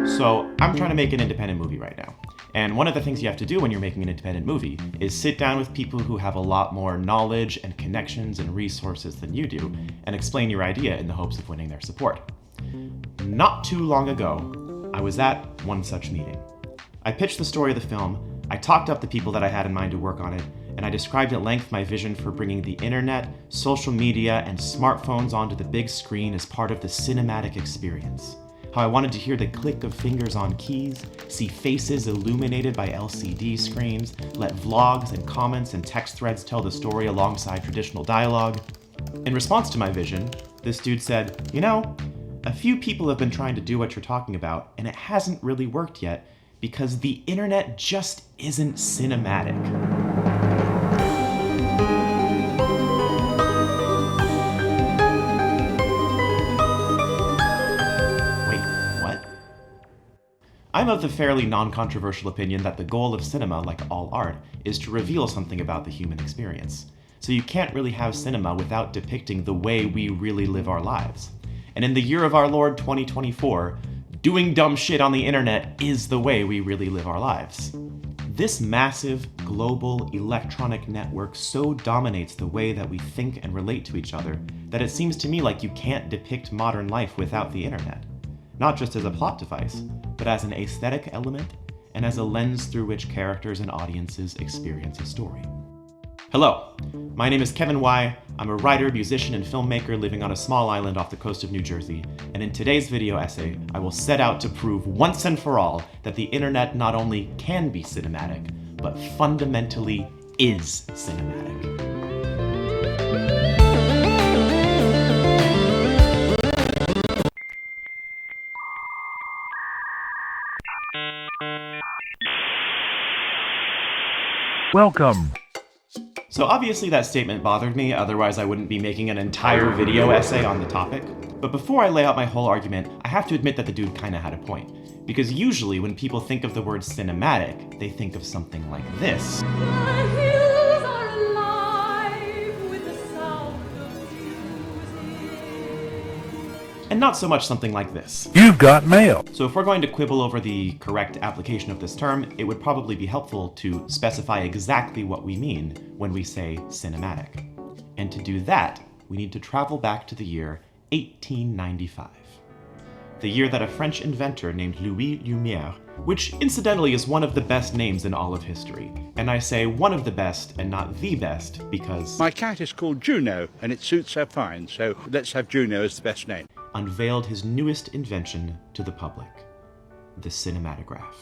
So I'm trying to make an independent movie right now. And one of the things you have to do when you're making an independent movie is sit down with people who have a lot more knowledge and connections and resources than you do and explain your idea in the hopes of winning their support. Not too long ago, I was at one such meeting. I pitched the story of the film, I talked up the people that I had in mind to work on it, and I described at length my vision for bringing the internet, social media, and smartphones onto the big screen as part of the cinematic experience. How I wanted to hear the click of fingers on keys, see faces illuminated by LCD screens, let vlogs and comments and text threads tell the story alongside traditional dialogue. In response to my vision, this dude said, "You know, a few people have been trying to do what you're talking about, and it hasn't really worked yet because the internet just isn't cinematic." I'm of the fairly non-controversial opinion that the goal of cinema, like all art, is to reveal something about the human experience. So you can't really have cinema without depicting the way we really live our lives. And in the year of our Lord 2024, doing dumb shit on the internet is the way we really live our lives. This massive, global, electronic network so dominates the way that we think and relate to each other that it seems to me like you can't depict modern life without the internet. Not just as a plot device, but as an aesthetic element and as a lens through which characters and audiences experience a story. Hello, my name is Kevin Y. I'm a writer, musician, and filmmaker living on a small island off the coast of New Jersey, and in today's video essay, I will set out to prove once and for all that the internet not only can be cinematic, but fundamentally is cinematic. Welcome. So obviously that statement bothered me, otherwise I wouldn't be making an entire video essay on the topic. But before I lay out my whole argument, I have to admit that the dude kinda had a point. Because usually when people think of the word cinematic, they think of something like this. And not so much something like this. You've got mail. So if we're going to quibble over the correct application of this term, it would probably be helpful to specify exactly what we mean when we say cinematic. And to do that, we need to travel back to the year 1895. The year that a French inventor named Louis Lumière, which incidentally is one of the best names in all of history. And I say one of the best and not the best because my cat is called Juno and it suits her fine, so let's have Juno as the best name. Unveiled his newest invention to the public, the cinematograph.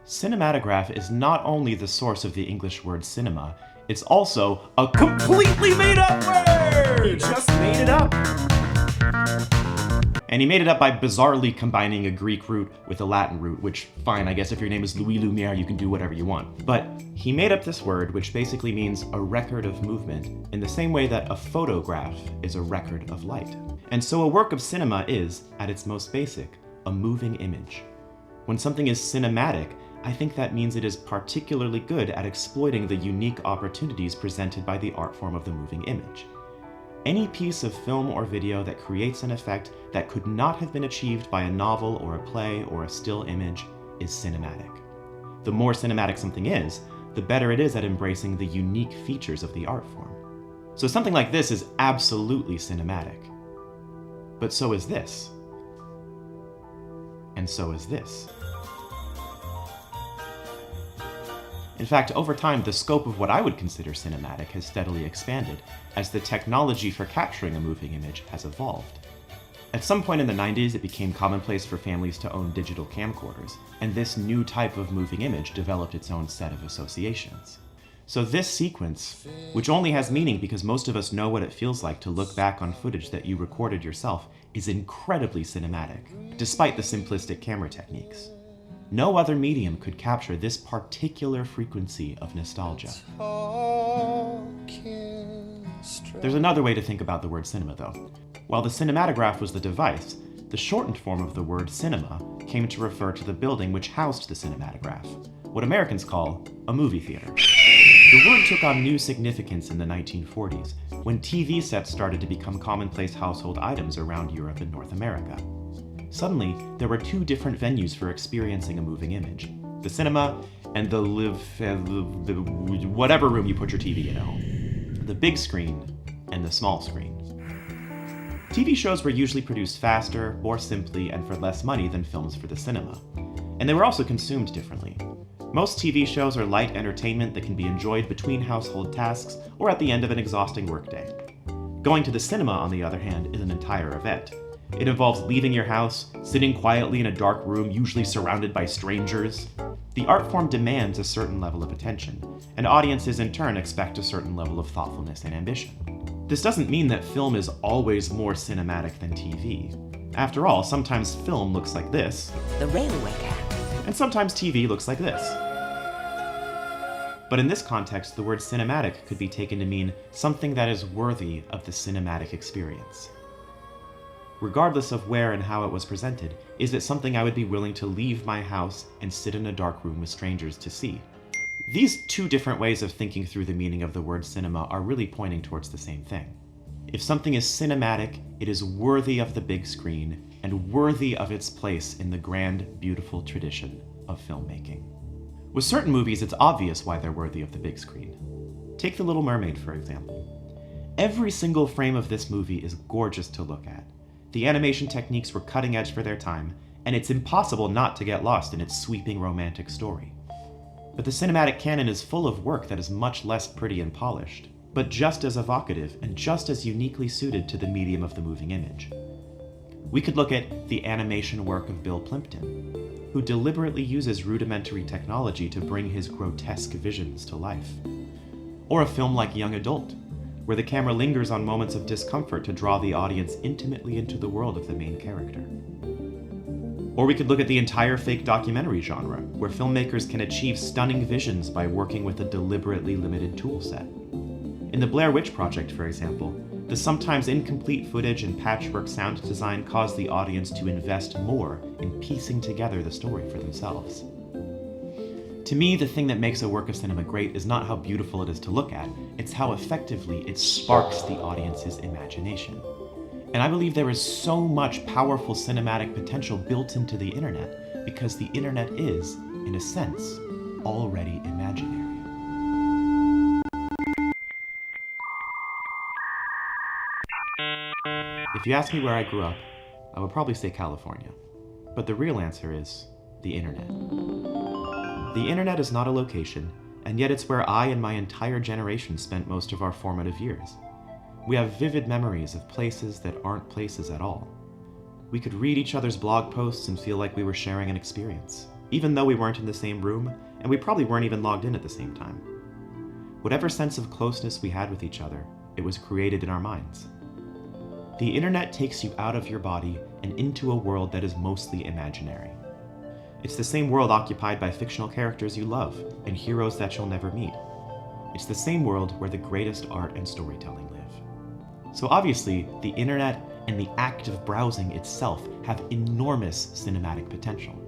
Cinematograph is not only the source of the English word cinema, it's also a completely made-up word! He just made it up! And he made it up by bizarrely combining a Greek root with a Latin root, which, fine, I guess if your name is Louis Lumière, you can do whatever you want. But he made up this word, which basically means a record of movement, in the same way that a photograph is a record of light. And so a work of cinema is, at its most basic, a moving image. When something is cinematic, I think that means it is particularly good at exploiting the unique opportunities presented by the art form of the moving image. Any piece of film or video that creates an effect that could not have been achieved by a novel or a play or a still image is cinematic. The more cinematic something is, the better it is at embracing the unique features of the art form. So something like this is absolutely cinematic. But so is this. And so is this. In fact, over time, the scope of what I would consider cinematic has steadily expanded as the technology for capturing a moving image has evolved. At some point in the 90s, it became commonplace for families to own digital camcorders, and this new type of moving image developed its own set of associations. So this sequence, which only has meaning because most of us know what it feels like to look back on footage that you recorded yourself, is incredibly cinematic, despite the simplistic camera techniques. No other medium could capture this particular frequency of nostalgia. There's another way to think about the word cinema, though. While the cinematograph was the device, the shortened form of the word cinema came to refer to the building which housed the cinematograph, what Americans call a movie theater. The word took on new significance in the 1940s, when TV sets started to become commonplace household items around Europe and North America. Suddenly, there were two different venues for experiencing a moving image. The cinema and the whatever room you put your TV in at home. The big screen and the small screen. TV shows were usually produced faster, more simply, and for less money than films for the cinema. And they were also consumed differently. Most TV shows are light entertainment that can be enjoyed between household tasks or at the end of an exhausting workday. Going to the cinema, on the other hand, is an entire event. It involves leaving your house, sitting quietly in a dark room, usually surrounded by strangers. The art form demands a certain level of attention, and audiences in turn expect a certain level of thoughtfulness and ambition. This doesn't mean that film is always more cinematic than TV. After all, sometimes film looks like this, The Railway Cat. and sometimes TV looks like this. But in this context, the word cinematic could be taken to mean something that is worthy of the cinematic experience. Regardless of where and how it was presented, is it something I would be willing to leave my house and sit in a dark room with strangers to see? These two different ways of thinking through the meaning of the word cinema are really pointing towards the same thing. If something is cinematic, it is worthy of the big screen and worthy of its place in the grand, beautiful tradition of filmmaking. With certain movies, it's obvious why they're worthy of the big screen. Take The Little Mermaid, for example. Every single frame of this movie is gorgeous to look at. The animation techniques were cutting edge for their time, and it's impossible not to get lost in its sweeping romantic story. But the cinematic canon is full of work that is much less pretty and polished, but just as evocative and just as uniquely suited to the medium of the moving image. We could look at the animation work of Bill Plympton, who deliberately uses rudimentary technology to bring his grotesque visions to life. Or a film like Young Adult, where the camera lingers on moments of discomfort to draw the audience intimately into the world of the main character. Or we could look at the entire fake documentary genre, where filmmakers can achieve stunning visions by working with a deliberately limited toolset. In the Blair Witch Project, for example, the sometimes incomplete footage and patchwork sound design caused the audience to invest more in piecing together the story for themselves. To me, the thing that makes a work of cinema great is not how beautiful it is to look at, it's how effectively it sparks the audience's imagination. And I believe there is so much powerful cinematic potential built into the internet because the internet is, in a sense, already imaginary. If you ask me where I grew up, I would probably say California. But the real answer is the internet. The internet is not a location, and yet it's where I and my entire generation spent most of our formative years. We have vivid memories of places that aren't places at all. We could read each other's blog posts and feel like we were sharing an experience, even though we weren't in the same room, and we probably weren't even logged in at the same time. Whatever sense of closeness we had with each other, it was created in our minds. The internet takes you out of your body and into a world that is mostly imaginary. It's the same world occupied by fictional characters you love and heroes that you'll never meet. It's the same world where the greatest art and storytelling live. So obviously, the internet and the act of browsing itself have enormous cinematic potential.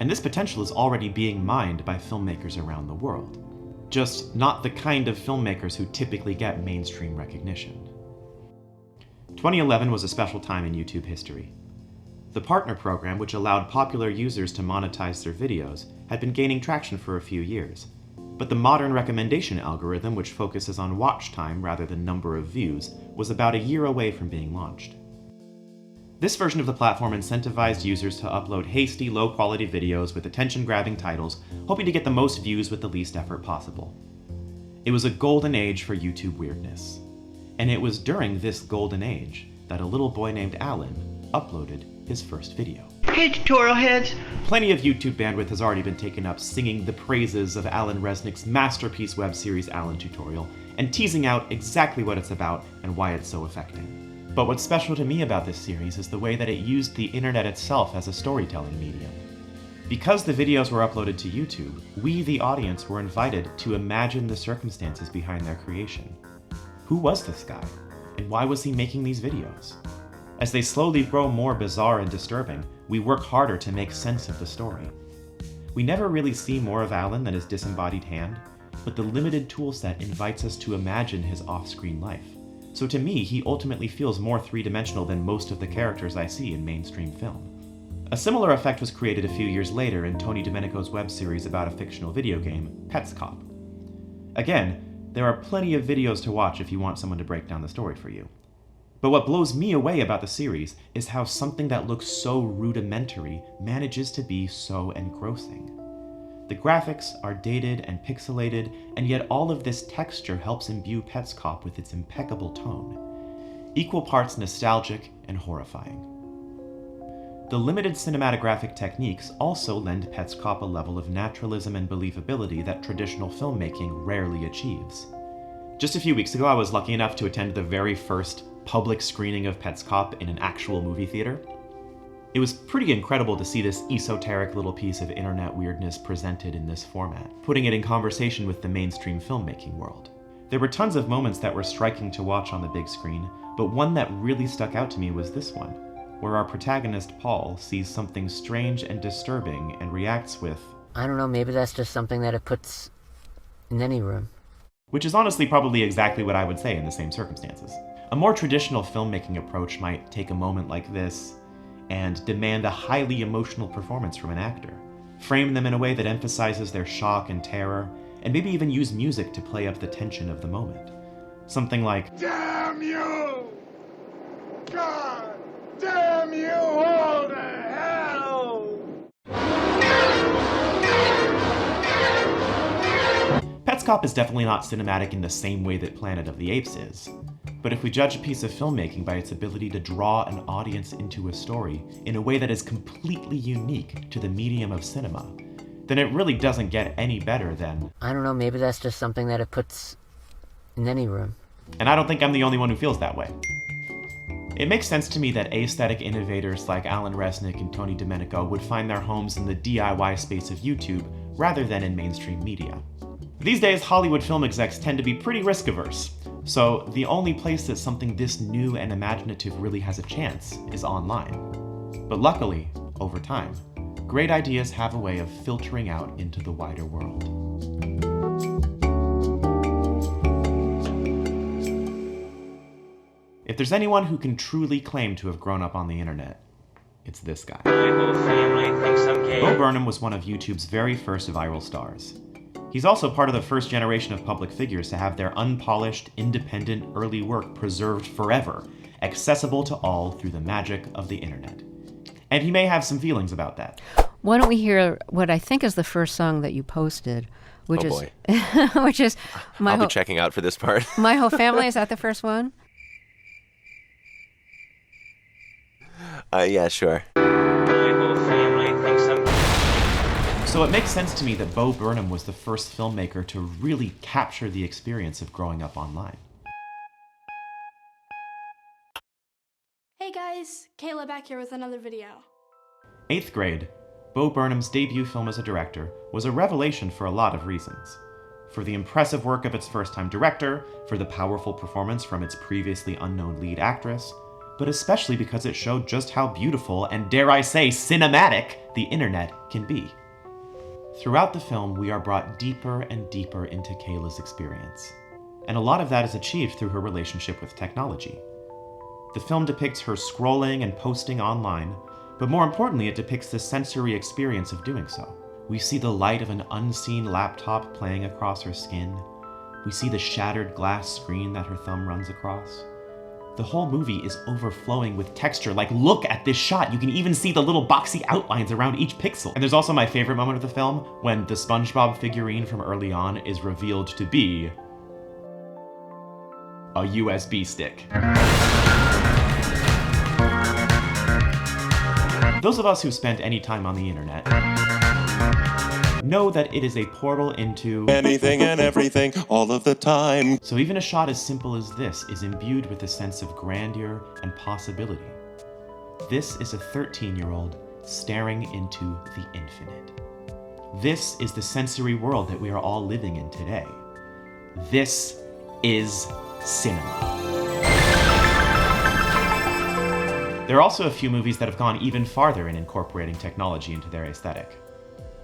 And this potential is already being mined by filmmakers around the world. Just not the kind of filmmakers who typically get mainstream recognition. 2011 was a special time in YouTube history. The Partner program, which allowed popular users to monetize their videos, had been gaining traction for a few years. But the modern recommendation algorithm, which focuses on watch time rather than number of views, was about a year away from being launched. This version of the platform incentivized users to upload hasty, low-quality videos with attention-grabbing titles, hoping to get the most views with the least effort possible. It was a golden age for YouTube weirdness. And it was during this golden age that a little boy named Alan uploaded his first video. Hey, tutorial heads! Plenty of YouTube bandwidth has already been taken up singing the praises of Alan Resnick's masterpiece web series Alantutorial, and teasing out exactly what it's about and why it's so affecting. But what's special to me about this series is the way that it used the internet itself as a storytelling medium. Because the videos were uploaded to YouTube, we, the audience, were invited to imagine the circumstances behind their creation. Who was this guy? And why was he making these videos? As they slowly grow more bizarre and disturbing, we work harder to make sense of the story. We never really see more of Alan than his disembodied hand, but the limited toolset invites us to imagine his off-screen life. So to me, he ultimately feels more three-dimensional than most of the characters I see in mainstream film. A similar effect was created a few years later in Tony Domenico's web series about a fictional video game, Petscop. Again, there are plenty of videos to watch if you want someone to break down the story for you. But what blows me away about the series is how something that looks so rudimentary manages to be so engrossing. The graphics are dated and pixelated, and yet all of this texture helps imbue Petscop with its impeccable tone, equal parts nostalgic and horrifying. The limited cinematographic techniques also lend Petscop a level of naturalism and believability that traditional filmmaking rarely achieves. Just a few weeks ago, I was lucky enough to attend the very first public screening of Petscop in an actual movie theater. It was pretty incredible to see this esoteric little piece of internet weirdness presented in this format, putting it in conversation with the mainstream filmmaking world. There were tons of moments that were striking to watch on the big screen, but one that really stuck out to me was this one, where our protagonist Paul sees something strange and disturbing and reacts with, I don't know, maybe that's just something that it puts in any room. Which is honestly probably exactly what I would say in the same circumstances. A more traditional filmmaking approach might take a moment like this and demand a highly emotional performance from an actor, frame them in a way that emphasizes their shock and terror, and maybe even use music to play up the tension of the moment. Something like, Damn you! God damn you all to hell! Petscop is definitely not cinematic in the same way that Planet of the Apes is. But if we judge a piece of filmmaking by its ability to draw an audience into a story in a way that is completely unique to the medium of cinema, then it really doesn't get any better than, I don't know, maybe that's just something that it puts in any room. And I don't think I'm the only one who feels that way. It makes sense to me that aesthetic innovators like Alan Resnick and Tony Domenico would find their homes in the DIY space of YouTube rather than in mainstream media. These days, Hollywood film execs tend to be pretty risk-averse, so the only place that something this new and imaginative really has a chance is online. But luckily, over time, great ideas have a way of filtering out into the wider world. If there's anyone who can truly claim to have grown up on the internet, it's this guy. My whole family thinks I'm gay. Bo Burnham was one of YouTube's very first viral stars. He's also part of the first generation of public figures to have their unpolished, independent, early work preserved forever, accessible to all through the magic of the internet. And he may have some feelings about that. Why don't we hear what I think is the first song that you posted, which is which is I'll be checking out for this part. My Whole Family. Is that the first one? Yeah, sure. My whole family thinks I'm gay. So it makes sense to me that Bo Burnham was the first filmmaker to really capture the experience of growing up online. Hey guys, Kayla back here with another video. Eighth Grade, Bo Burnham's debut film as a director, was a revelation for a lot of reasons. For the impressive work of its first-time director, for the powerful performance from its previously unknown lead actress, but especially because it showed just how beautiful and, dare I say, cinematic the internet can be. Throughout the film, we are brought deeper and deeper into Kayla's experience, and a lot of that is achieved through her relationship with technology. The film depicts her scrolling and posting online, but more importantly, it depicts the sensory experience of doing so. We see the light of an unseen laptop playing across her skin. We see the shattered glass screen that her thumb runs across. The whole movie is overflowing with texture. Like, look at this shot. You can even see the little boxy outlines around each pixel. And there's also my favorite moment of the film, when the SpongeBob figurine from early on is revealed to be a USB stick. Those of us who spent any time on the internet know that it is a portal into anything and everything all of the time. So even a shot as simple as this is imbued with a sense of grandeur and possibility. This is a 13-year-old staring into the infinite. This is the sensory world that we are all living in today. This is cinema. There are also a few movies that have gone even farther in incorporating technology into their aesthetic.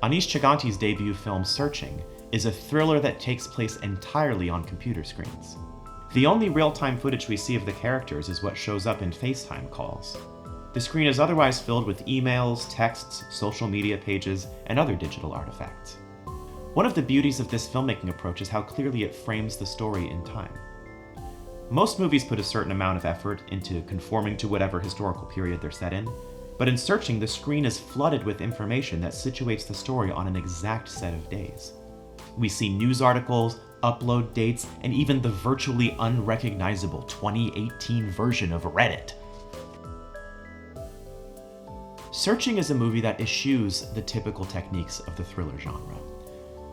Anish Chaganty's debut film, Searching, is a thriller that takes place entirely on computer screens. The only real-time footage we see of the characters is what shows up in FaceTime calls. The screen is otherwise filled with emails, texts, social media pages, and other digital artifacts. One of the beauties of this filmmaking approach is how clearly it frames the story in time. Most movies put a certain amount of effort into conforming to whatever historical period they're set in, but in Searching, the screen is flooded with information that situates the story on an exact set of days. We see news articles, upload dates, and even the virtually unrecognizable 2018 version of Reddit. Searching is a movie that eschews the typical techniques of the thriller genre.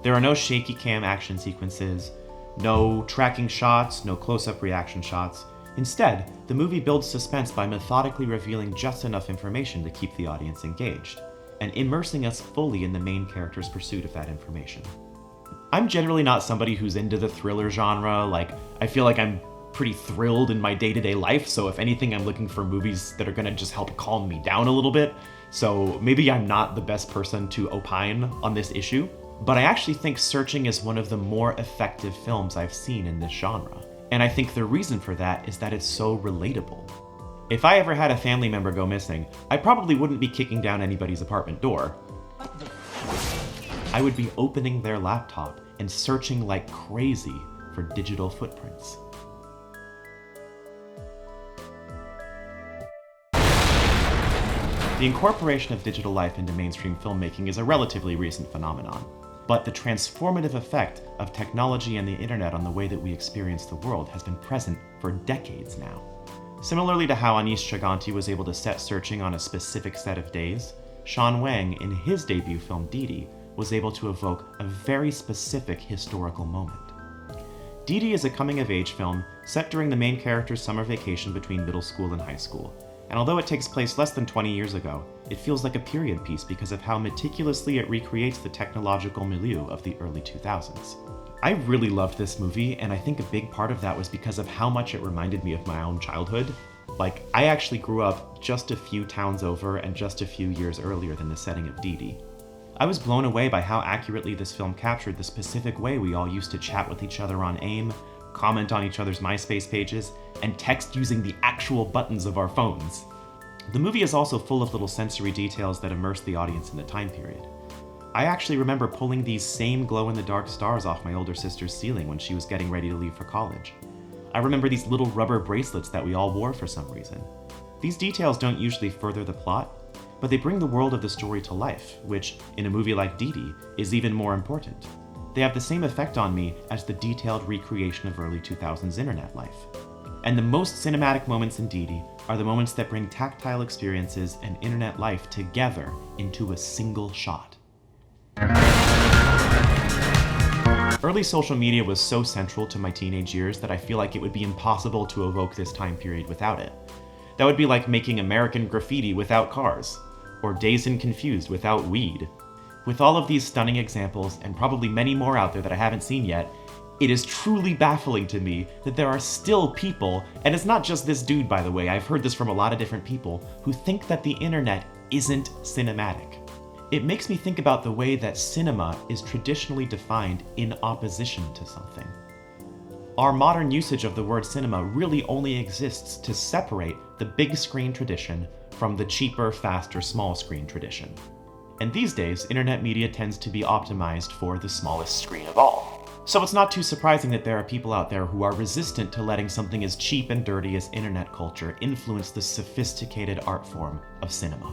There are no shaky cam action sequences, no tracking shots, no close-up reaction shots. Instead, the movie builds suspense by methodically revealing just enough information to keep the audience engaged, and immersing us fully in the main character's pursuit of that information. I'm generally not somebody who's into the thriller genre. I feel like I'm pretty thrilled in my day-to-day life, so if anything, I'm looking for movies that are gonna just help calm me down a little bit. So maybe I'm not the best person to opine on this issue, but I actually think Searching is one of the more effective films I've seen in this genre. And I think the reason for that is that it's so relatable. If I ever had a family member go missing, I probably wouldn't be kicking down anybody's apartment door. I would be opening their laptop and searching like crazy for digital footprints. The incorporation of digital life into mainstream filmmaking is a relatively recent phenomenon, but the transformative effect of technology and the internet on the way that we experience the world has been present for decades now. Similarly to how Anis Chaganty was able to set Searching on a specific set of days, Sean Wang, in his debut film Dìdi, was able to evoke a very specific historical moment. Dìdi is a coming-of-age film set during the main character's summer vacation between middle school and high school, and although it takes place less than 20 years ago, it feels like a period piece because of how meticulously it recreates the technological milieu of the early 2000s. I really loved this movie, and I think a big part of that was because of how much it reminded me of my own childhood. I actually grew up just a few towns over and just a few years earlier than the setting of Dìdi. I was blown away by how accurately this film captured the specific way we all used to chat with each other on AIM, comment on each other's MySpace pages, and text using the actual buttons of our phones. The movie is also full of little sensory details that immerse the audience in the time period. I actually remember pulling these same glow-in-the-dark stars off my older sister's ceiling when she was getting ready to leave for college. I remember these little rubber bracelets that we all wore for some reason. These details don't usually further the plot, but they bring the world of the story to life, which, in a movie like Dìdi, is even more important. They have the same effect on me as the detailed recreation of early 2000s internet life. And the most cinematic moments in Dìdi are the moments that bring tactile experiences and internet life together into a single shot. Early social media was so central to my teenage years that I feel like it would be impossible to evoke this time period without it. That would be like making American Graffiti without cars, or Dazed and Confused without weed. With all of these stunning examples, and probably many more out there that I haven't seen yet, it is truly baffling to me that there are still people, and it's not just this dude, by the way, I've heard this from a lot of different people, who think that the internet isn't cinematic. It makes me think about the way that cinema is traditionally defined in opposition to something. Our modern usage of the word cinema really only exists to separate the big screen tradition from the cheaper, faster, small screen tradition. And these days, internet media tends to be optimized for the smallest screen of all. So it's not too surprising that there are people out there who are resistant to letting something as cheap and dirty as internet culture influence the sophisticated art form of cinema.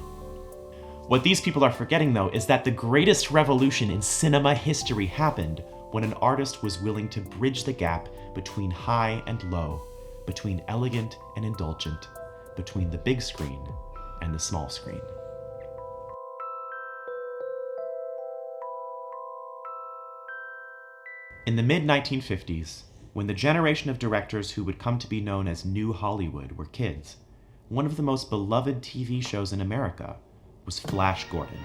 What these people are forgetting, though, is that the greatest revolution in cinema history happened when an artist was willing to bridge the gap between high and low, between elegant and indulgent, between the big screen and the small screen. In the mid-1950s, when the generation of directors who would come to be known as New Hollywood were kids, one of the most beloved TV shows in America was Flash Gordon.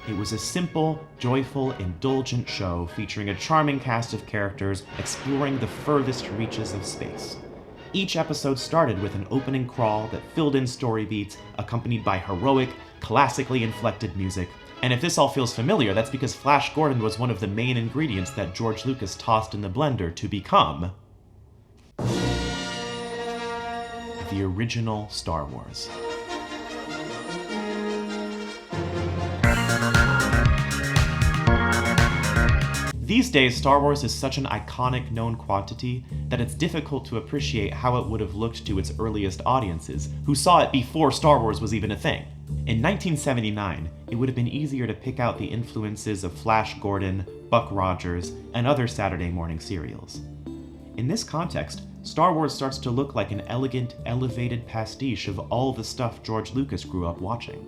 It was a simple, joyful, indulgent show featuring a charming cast of characters exploring the furthest reaches of space. Each episode started with an opening crawl that filled in story beats, accompanied by heroic, classically inflected music. And if this all feels familiar, that's because Flash Gordon was one of the main ingredients that George Lucas tossed in the blender to become the original Star Wars. These days, Star Wars is such an iconic known quantity that it's difficult to appreciate how it would have looked to its earliest audiences, who saw it before Star Wars was even a thing. In 1979, it would have been easier to pick out the influences of Flash Gordon, Buck Rogers, and other Saturday morning serials. In this context, Star Wars starts to look like an elegant, elevated pastiche of all the stuff George Lucas grew up watching.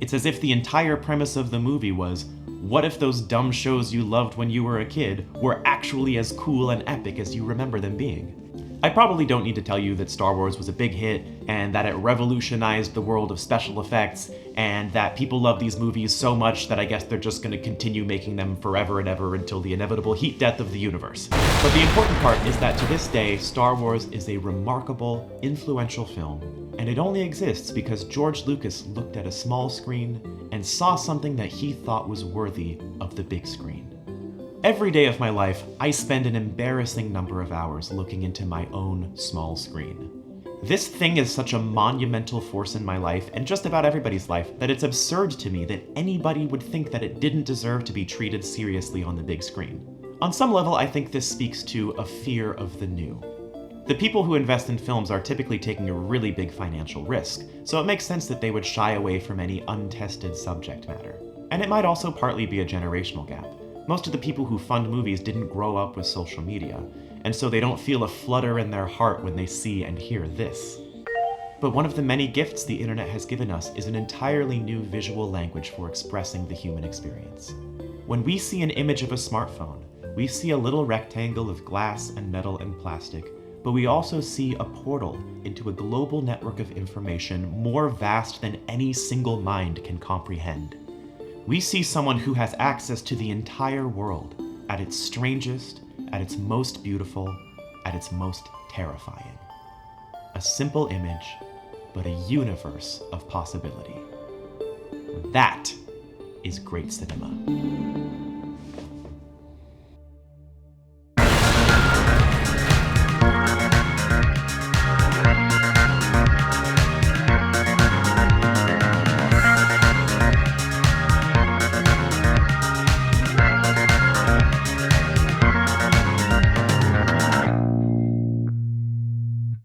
It's as if the entire premise of the movie was, what if those dumb shows you loved when you were a kid were actually as cool and epic as you remember them being? I probably don't need to tell you that Star Wars was a big hit, and that it revolutionized the world of special effects, and that people love these movies so much that I guess they're just going to continue making them forever and ever until the inevitable heat death of the universe. But the important part is that to this day, Star Wars is a remarkable, influential film, and it only exists because George Lucas looked at a small screen and saw something that he thought was worthy of the big screen. Every day of my life, I spend an embarrassing number of hours looking into my own small screen. This thing is such a monumental force in my life, and just about everybody's life, that it's absurd to me that anybody would think that it didn't deserve to be treated seriously on the big screen. On some level, I think this speaks to a fear of the new. The people who invest in films are typically taking a really big financial risk, so it makes sense that they would shy away from any untested subject matter. And it might also partly be a generational gap. Most of the people who fund movies didn't grow up with social media, and so they don't feel a flutter in their heart when they see and hear this. But one of the many gifts the internet has given us is an entirely new visual language for expressing the human experience. When we see an image of a smartphone, we see a little rectangle of glass and metal and plastic, but we also see a portal into a global network of information more vast than any single mind can comprehend. We see someone who has access to the entire world, at its strangest, at its most beautiful, at its most terrifying. A simple image, but a universe of possibility. That is great cinema.